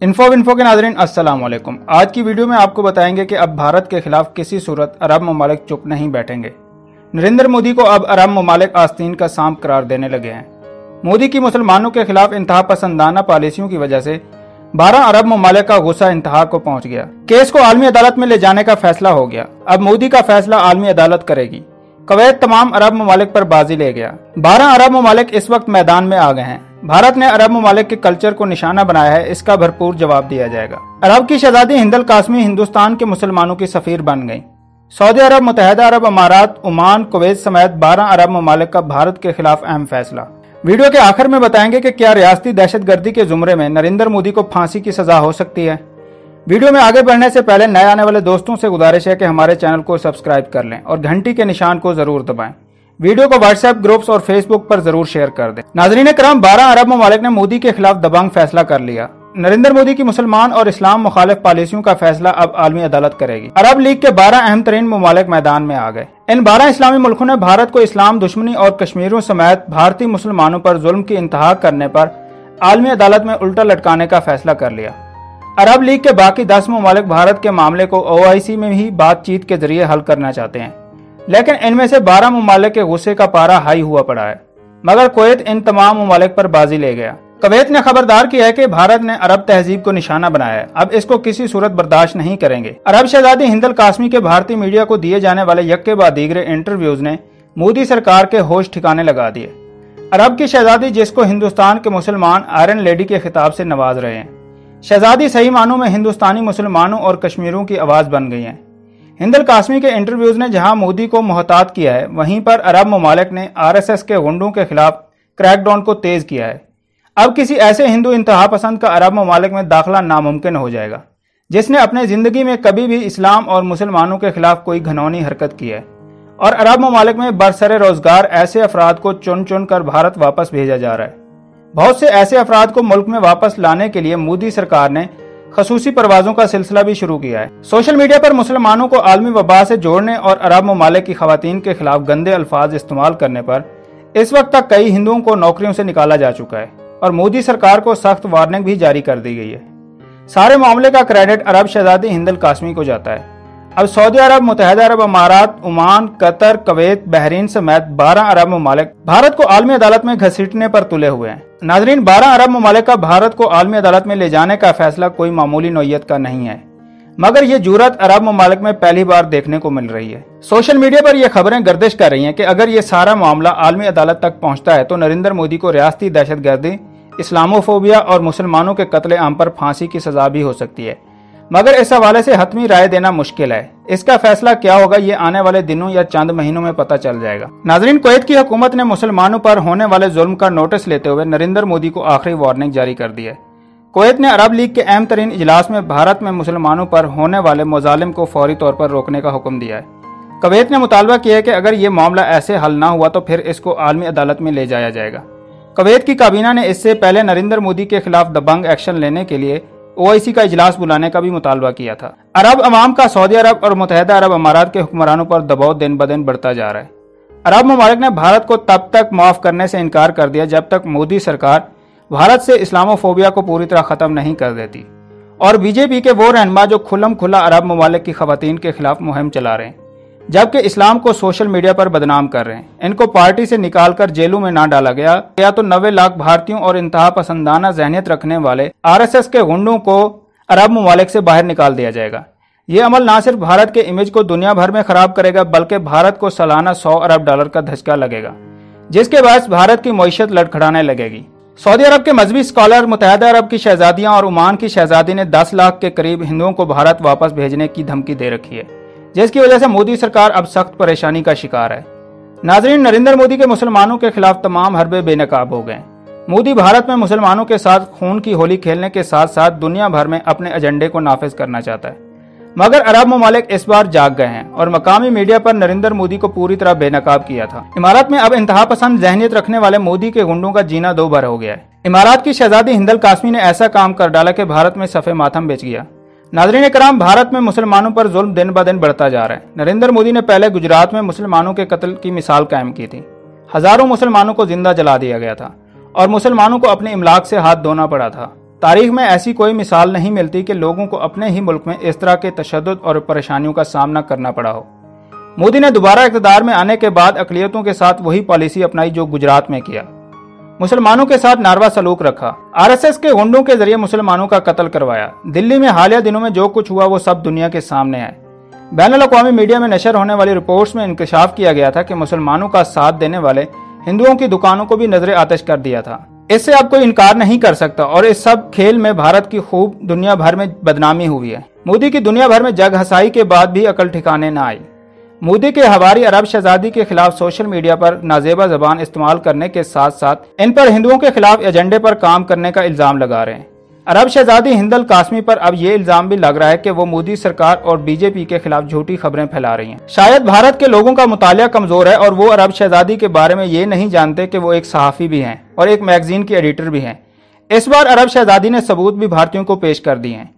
Info के नाज़रीन अस्सलाम वालेकुम। आज की वीडियो में आपको बताएंगे कि अब भारत के खिलाफ किसी सूरत अरब ममालिक चुप नहीं बैठेंगे। नरेंद्र मोदी को अब अरब ममालिक आस्तीन का सांप करार देने लगे हैं। मोदी की मुसलमानों के खिलाफ इंतहा पसंदाना पॉलिसियों की वजह से 12 अरब ममालिक का गुस्सा इंतहा को पहुंच गया। केस को आलमी अदालत में ले जाने का फैसला हो गया। अब मोदी का फैसला आलमी अदालत करेगी। कुवैत तमाम अरब ममालिक पर बाजी ले गया। 12 अरब ममालिक इस वक्त मैदान में आ गए हैं। भारत ने अरब ममालिक के कल्चर को निशाना बनाया है, इसका भरपूर जवाब दिया जाएगा। अरब की शहजादी हिंद अल कासमी हिंदुस्तान के मुसलमानों की सफीर बन गई। सऊदी अरब, मुत्तहिदा अरब अमारात, ओमान, कुवैत समेत 12 अरब ममालिक का भारत के खिलाफ अहम फैसला। वीडियो के आखिर में बताएंगे कि क्या रियासती दहशतगर्दी के जुमरे में नरेंद्र मोदी को फांसी की सजा हो सकती है। वीडियो में आगे बढ़ने से पहले नए आने वाले दोस्तों से गुजारिश है कि हमारे चैनल को सब्सक्राइब कर लें और घंटी के निशान को जरूर दबाएं। वीडियो को व्हाट्सएप ग्रुप्स और फेसबुक पर जरूर शेयर कर दें। नाज़रीन कराम, 12 अरब ममालिक ने मोदी के खिलाफ दबंग फैसला कर लिया। नरेंद्र मोदी की मुसलमान और इस्लाम मुखालिफ पॉलिसियों का फैसला अब आलमी अदालत करेगी। अरब लीग के 12 अहम तरीन ममालिक मैदान में आ गए। इन 12 इस्लामी मुल्कों ने भारत को इस्लाम दुश्मनी और कश्मीरियों समेत भारतीय मुसलमानों पर जुल्म की इंतहा करने पर आलमी अदालत में उल्टा लटकाने का फैसला कर लिया। अरब लीग के बाकी 10 ममालिक भारत के मामले को OIC में ही बातचीत के जरिए हल करना चाहते हैं, लेकिन इनमें से 12 ममालिक के गुस्से का पारा हाई हुआ पड़ा है। मगर कुवैत इन तमाम ममालिक पर बाजी ले गया। कुवैत ने खबरदार किया है कि भारत ने अरब तहजीब को निशाना बनाया है, अब इसको किसी सूरत बर्दाश्त नहीं करेंगे। अरब शहजादी हिंद अल कासमी के भारतीय मीडिया को दिए जाने वाले यक्के बाद दीगरे इंटरव्यूज ने मोदी सरकार के होश ठिकाने लगा दिए। अरब की शहजादी, जिसको हिंदुस्तान के मुसलमान आयरन लेडी के खिताब से नवाज रहे हैं, शहजादी सही मानों में हिंदुस्तानी मुसलमानों और कश्मीरियों की आवाज बन गई है। हिंद अल कासमी के इंटरव्यूज ने जहां मोदी को मुहतात किया है, वहीं पर अरब ममालिक ने RSS के गुंडों के खिलाफ क्रैकडाउन को तेज किया है। अब किसी ऐसे हिंदू इंतहा पसंद का अरब ममालिक में दाखिला नामुमकिन हो जाएगा जिसने अपने जिंदगी में कभी भी इस्लाम और मुसलमानों के खिलाफ कोई घिनौनी हरकत की है। और अरब ममालिक में बरसरे रोजगार ऐसे अफराद को चुन चुन कर भारत वापस भेजा जा रहा है। बहुत से ऐसे अफराद को मुल्क में वापस लाने के लिए मोदी सरकार ने खसूसी परवाजों का सिलसिला भी शुरू किया है। सोशल मीडिया पर मुसलमानों को आलमी वबा से जोड़ने और अरब ममालिक की खवातीन के खिलाफ गंदे अल्फाज इस्तेमाल करने पर इस वक्त तक कई हिंदुओं को नौकरियों से निकाला जा चुका है और मोदी सरकार को सख्त वार्निंग भी जारी कर दी गई है। सारे मामले का क्रेडिट अरब शहजादी हिंद अल कासमी को जाता है। अब सऊदी अरब, मुत्तहिदा अरब अमारात, ओमान, कतर, कुवैत, बहरीन समेत 12 अरब ममालिक भारत को आलमी अदालत में घसीटने पर तुले हुए हैं। नाजरीन, 12 अरब ममालिक का भारत को आलमी अदालत में ले जाने का फैसला कोई मामूली नौयत का नहीं है, मगर ये जुर्रत अरब ममालिक में पहली बार देखने को मिल रही है। सोशल मीडिया पर यह खबरें गर्दिश कर रही हैं कि अगर ये सारा मामला आलमी अदालत तक पहुंचता है तो नरेंद्र मोदी को रियासती दहशतगर्दी, इस्लामोफोबिया और मुसलमानों के कत्ले आम पर फांसी की सजा भी हो सकती है। मगर इस हवाले से हतमी राय देना मुश्किल है। इसका फैसला क्या होगा ये आने वाले दिनों या चंद महीनों में पता चल जाएगा। नाजरीन, कुवैत की हुकूमत ने मुसलमानों पर होने वाले जुल्म का नोटिस लेते हुए नरेंद्र मोदी को आखिरी वार्निंग जारी कर दी है। कुवैत ने अरब लीग के अहम तरीन इजलास में भारत में मुसलमानों पर होने वाले मुजालिम को फौरी तौर पर रोकने का हुक्म दिया है। कुवैत ने मुतालबा किया है कि अगर ये मामला ऐसे हल ना हुआ तो फिर इसको आलमी अदालत में ले जाया जाएगा। कुवैत की काबीना ने इससे पहले नरेंद्र मोदी के खिलाफ दबंग एक्शन लेने के लिए OIC का इजलास बुलाने का भी मुतालबा किया था। अरब अवाम का सऊदी अरब और मुत्तहिदा अरब अमारात के हुक्मरानों पर दबाव दिन ब दिन बढ़ता जा रहा है। अरब ममालिक ने भारत को तब तक माफ करने से इनकार कर दिया जब तक मोदी सरकार भारत से इस्लामोफोबिया को पूरी तरह खत्म नहीं कर देती। और BJP के वो रहनुमा जो खुल्लम खुल्ला अरब ममालिक की खवातीन के खिलाफ मुहिम चला रहे हैं, जबकि इस्लाम को सोशल मीडिया पर बदनाम कर रहे हैं। इनको पार्टी से निकालकर जेलों में ना डाला गया या तो 90 लाख भारतीयों और इंतहा पसंदाना जहनियत रखने वाले RSS के गुंडों को अरब ममालिक से बाहर निकाल दिया जाएगा। ये अमल ना सिर्फ भारत के इमेज को दुनिया भर में खराब करेगा, बल्कि भारत को सालाना $100 अरब का धचका लगेगा, जिसके बाद भारत की मईशत लड़खड़ाने लगेगी। सऊदी अरब के मजहबी स्कॉलर, मुत्तहिदा अरब की शहजादियां और ओमान की शहजादी ने 10 लाख के करीब हिंदुओं को भारत वापस भेजने की धमकी दे रखी है, जिसकी वजह से मोदी सरकार अब सख्त परेशानी का शिकार है। नाजरीन, नरेंद्र मोदी के मुसलमानों के खिलाफ तमाम हरबे बेनकाब हो गए। मोदी भारत में मुसलमानों के साथ खून की होली खेलने के साथ साथ दुनिया भर में अपने एजेंडे को नाफिज करना चाहता है। मगर अरब ममालिक इस बार जाग गए हैं और मकामी मीडिया पर नरेंद्र मोदी को पूरी तरह बेनकाब किया था। इमारात में अब इंतहा पसंद जहनियत रखने वाले मोदी के गुंडों का जीना दो भर हो गया है। इमारात की शहजादी हिंद अल कासमी ने ऐसा काम कर डाला कि भारत में सफ़े मातम बिछ गया। नाज़रीन कराम, भारत में मुसलमानों पर जुल्म दिन ब दिन बढ़ता जा रहा है। नरेंद्र मोदी ने पहले गुजरात में मुसलमानों के कत्ल की मिसाल कायम की थी। हजारों मुसलमानों को जिंदा जला दिया गया था और मुसलमानों को अपने इमलाक से हाथ धोना पड़ा था तारीख में ऐसी कोई मिसाल नहीं मिलती कि लोगों को अपने ही मुल्क में इस तरह के तशद्दुद और परेशानियों का सामना करना पड़ा हो। मोदी ने दोबारा इक़्तिदार में आने के बाद अक़लियतों के साथ वही पॉलिसी अपनाई जो गुजरात में किया। मुसलमानों के साथ नारवा सलूक रखा, आरएसएस के गुंडों के जरिए मुसलमानों का कत्ल करवाया। दिल्ली में हालिया दिनों में जो कुछ हुआ वो सब दुनिया के सामने है। बैनुल-अक़वामी मीडिया में नशर होने वाली रिपोर्ट्स में इंकशाफ किया गया था कि मुसलमानों का साथ देने वाले हिंदुओं की दुकानों को भी नजरे आतिश कर दिया था। इससे अब कोई इनकार नहीं कर सकता और इस सब खेल में भारत की खूब दुनिया भर में बदनामी हुई है। मोदी की दुनिया भर में जग हसाई के बाद भी अकल ठिकाने न आई। मोदी के हवारी अरब शहजादी के खिलाफ सोशल मीडिया पर नाजेबा जबान इस्तेमाल करने के साथ साथ इन पर हिंदुओं के खिलाफ एजेंडे पर काम करने का इल्जाम लगा रहे हैं। अरब शहजादी हिंदल कासमी पर अब ये इल्जाम भी लग रहा है कि वो मोदी सरकार और बीजेपी के खिलाफ झूठी खबरें फैला रही हैं। शायद भारत के लोगों का मुतालिया कमजोर है और वो अरब शहजादी के बारे में ये नहीं जानते कि वो एक सहाफ़ी भी हैं और एक मैगजीन की एडिटर भी हैं। इस बार अरब शहजादी ने सबूत भी भारतीयों को पेश कर दिए हैं।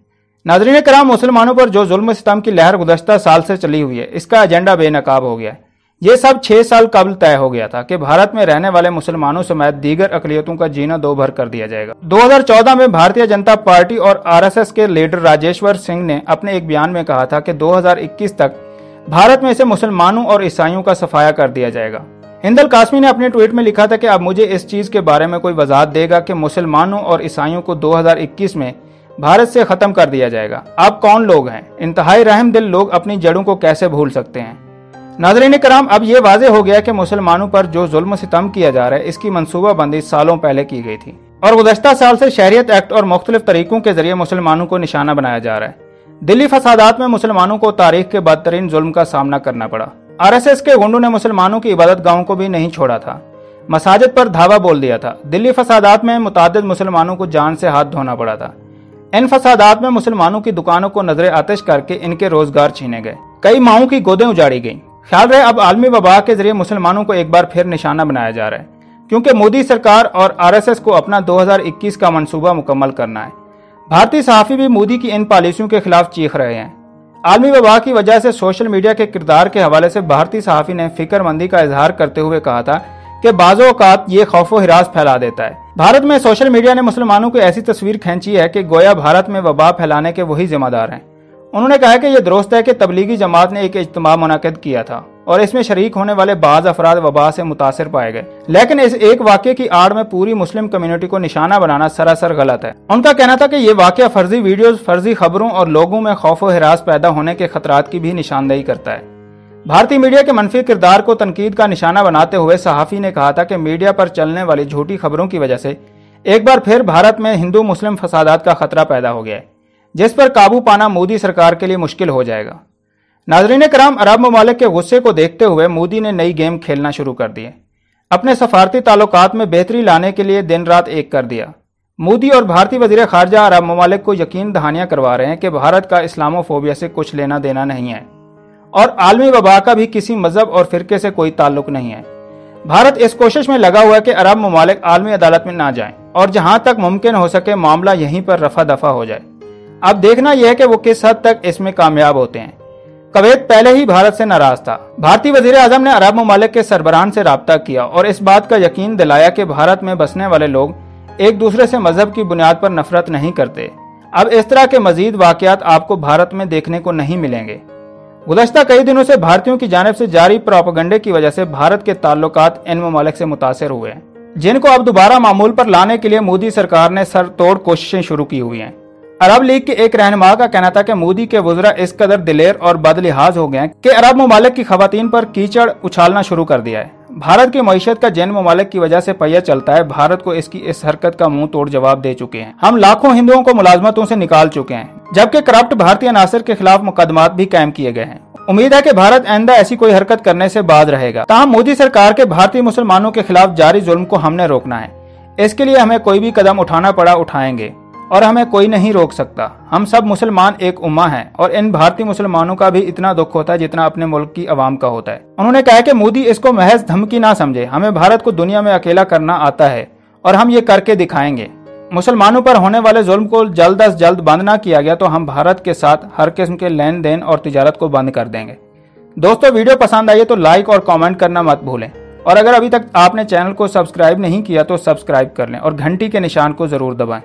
नाज़रीन कराम, मुसलमानों पर जो जुल्म सितम की लहर गुज़श्ता साल से चली हुई है, इसका एजेंडा बेनकाब हो गया है। ये सब 6 साल कबल तय हो गया था कि भारत में रहने वाले मुसलमानों समेत दीगर अक़लियतों का जीना दो भर कर दिया जाएगा। 2014 में भारतीय जनता पार्टी और आरएसएस के लीडर राजेश्वर सिंह ने अपने एक बयान में कहा था कि 2021 तक भारत में से मुसलमानों और ईसाइयों का सफाया कर दिया जाएगा। हिंदल कासमी ने अपने ट्वीट में लिखा था कि अब मुझे इस चीज के बारे में कोई वजाहत देगा कि मुसलमानों और ईसाइयों को 2021 में भारत से खत्म कर दिया जाएगा। आप कौन लोग हैं? इंतहाई रहम दिल लोग अपनी जड़ों को कैसे भूल सकते हैं? नाज़रीन कराम, अब यह वाज़ेह हो गया कि मुसलमानों पर जो जुल्म सितम किया जा रहा है, इसकी मनसूबाबंदी सालों पहले की गई थी और गुज़श्ता साल से शहरियत एक्ट और मुख्तलिफ तरीकों के जरिए मुसलमानों को निशाना बनाया जा रहा है। दिल्ली फसादात में मुसलमानों को तारीख के बदतरीन जुल्म का सामना करना पड़ा। आरएसएस के गुंडों ने मुसलमानों की इबादत गाहों को भी नहीं छोड़ा था, मसाजिद पर धावा बोल दिया था। दिल्ली फसादात में मुतादिद मुसलमानों को जान से हाथ धोना पड़ा था। इन फसादात में मुसलमानों की दुकानों को नजरे आतिश करके इनके रोजगार छीने गए, कई माओं की गोदें उजाड़ी गईं। ख्याल रहे अब आलमी वबा के जरिए मुसलमानों को एक बार फिर निशाना बनाया जा रहा है, क्योंकि मोदी सरकार और आरएसएस को अपना 2021 का मंसूबा मुकम्मल करना है। भारतीय सहाफ़ी भी मोदी की इन पॉलिसियों के खिलाफ चीख रहे हैं। आलमी वबा की वजह से सोशल मीडिया के किरदार के हवाले से भारतीय सहाफ़ी ने फिक्रमंदी का इजहार करते हुए कहा था कि बाज़ो औक़ात ये खौफो हिरास फैला देता है। भारत में सोशल मीडिया ने मुसलमानों को ऐसी तस्वीर खींची है कि गोया भारत में वबा फैलाने के वही जिम्मेदार हैं। उन्होंने कहा कि यह दुरुस्त है कि तबलीगी जमात ने एक इज्तिमा मुनक़िद किया था और इसमें शरीक होने वाले बाज़ अफराद वबा से मुतासिर पाए गए, लेकिन इस एक वाक़े की आड़ में पूरी मुस्लिम कम्युनिटी को निशाना बनाना सरासर गलत है। उनका कहना था कि यह वाक़या फर्जी वीडियोज, फर्जी खबरों और लोगों में खौफ व हिरास पैदा होने के खतरात की भी निशानदेही करता है। भारतीय मीडिया के मनफी किरदार को तनकीद का निशाना बनाते हुए सहाफ़ी ने कहा था कि मीडिया पर चलने वाली झूठी खबरों की वजह से एक बार फिर भारत में हिंदू मुस्लिम फसादात का खतरा पैदा हो गया है, जिस पर काबू पाना मोदी सरकार के लिए मुश्किल हो जाएगा। नाज़रीन कराम, अरब ममालिक के गुस्से को देखते हुए मोदी ने नई गेम खेलना शुरू कर दिए। अपने सफारती ताल्लुकात में बेहतरी लाने के लिए दिन रात एक कर दिया। मोदी और भारतीय वज़ीर ख़ारजा अरब ममालिक को यकीन दहानियां करवा रहे हैं कि भारत का इस्लामोफोबिया से कुछ लेना देना नहीं है और आलमी वबा का भी किसी मजहब और फिरके से कोई ताल्लुक नहीं है। भारत इस कोशिश में लगा हुआ है कि अरब ममालिक आलमी अदालत में ना जाएं और जहां तक मुमकिन हो सके मामला यहीं पर रफा दफा हो जाए। अब देखना यह है कि वो किस हद तक इसमें कामयाब होते हैं। कुवैत पहले ही भारत से नाराज था। भारतीय वज़ीर आज़म ने अरब ममालिक के सरबराहान से राब्ता किया और इस बात का यकीन दिलाया कि भारत में बसने वाले लोग एक दूसरे से मजहब की बुनियाद पर नफरत नहीं करते। अब इस तरह के मजीद वाक़यात आपको भारत में देखने को नहीं मिलेंगे। गुज़श्ता कई दिनों से भारतीयों की जानिब से जारी प्रोपेगेंडे की वजह से भारत के ताल्लुकात इन ममालिक से मुतासिर हुए हैं, जिनको अब दोबारा मामूल पर लाने के लिए मोदी सरकार ने सरतोड़ कोशिशें शुरू की हुई हैं। अरब लीग के एक रहनुमा का कहना था कि मोदी के वज़रा इस कदर दिलेर और बदलिहाज हो गए हैं कि अरब ममालिक की खवातीन पर कीचड़ उछालना शुरू कर दिया है। भारत की मईशत का जिन ममालिक की वजह से पहिया चलता है, भारत को इसकी इस हरकत का मुंह तोड़ जवाब दे चुके हैं। हम लाखों हिंदुओं को मुलाजमतों से निकाल चुके हैं, जबकि करप्ट भारतीय अनासर के खिलाफ मुकदमात भी कायम किए गए हैं। उम्मीद है कि भारत आइंदा ऐसी कोई हरकत करने से बाज रहेगा। ताहम मोदी सरकार के भारतीय मुसलमानों के खिलाफ जारी जुल्म को हमने रोकना है। इसके लिए हमें कोई भी कदम उठाना पड़ा उठाएंगे और हमें कोई नहीं रोक सकता। हम सब मुसलमान एक उम्मा हैं और इन भारतीय मुसलमानों का भी इतना दुख होता है जितना अपने मुल्क की आवाम का होता है। उन्होंने कहा कि मोदी इसको महज धमकी ना समझे, हमें भारत को दुनिया में अकेला करना आता है और हम ये करके दिखाएंगे। मुसलमानों पर होने वाले जुल्म को जल्द अज जल्द बंद ना किया गया तो हम भारत के साथ हर किस्म के लेन देन और तिजारत को बंद कर देंगे। दोस्तों, वीडियो पसंद आई है तो लाइक और कमेंट करना मत भूलें और अगर अभी तक आपने चैनल को सब्सक्राइब नहीं किया तो सब्सक्राइब कर लें और घंटी के निशान को जरूर दबाएं।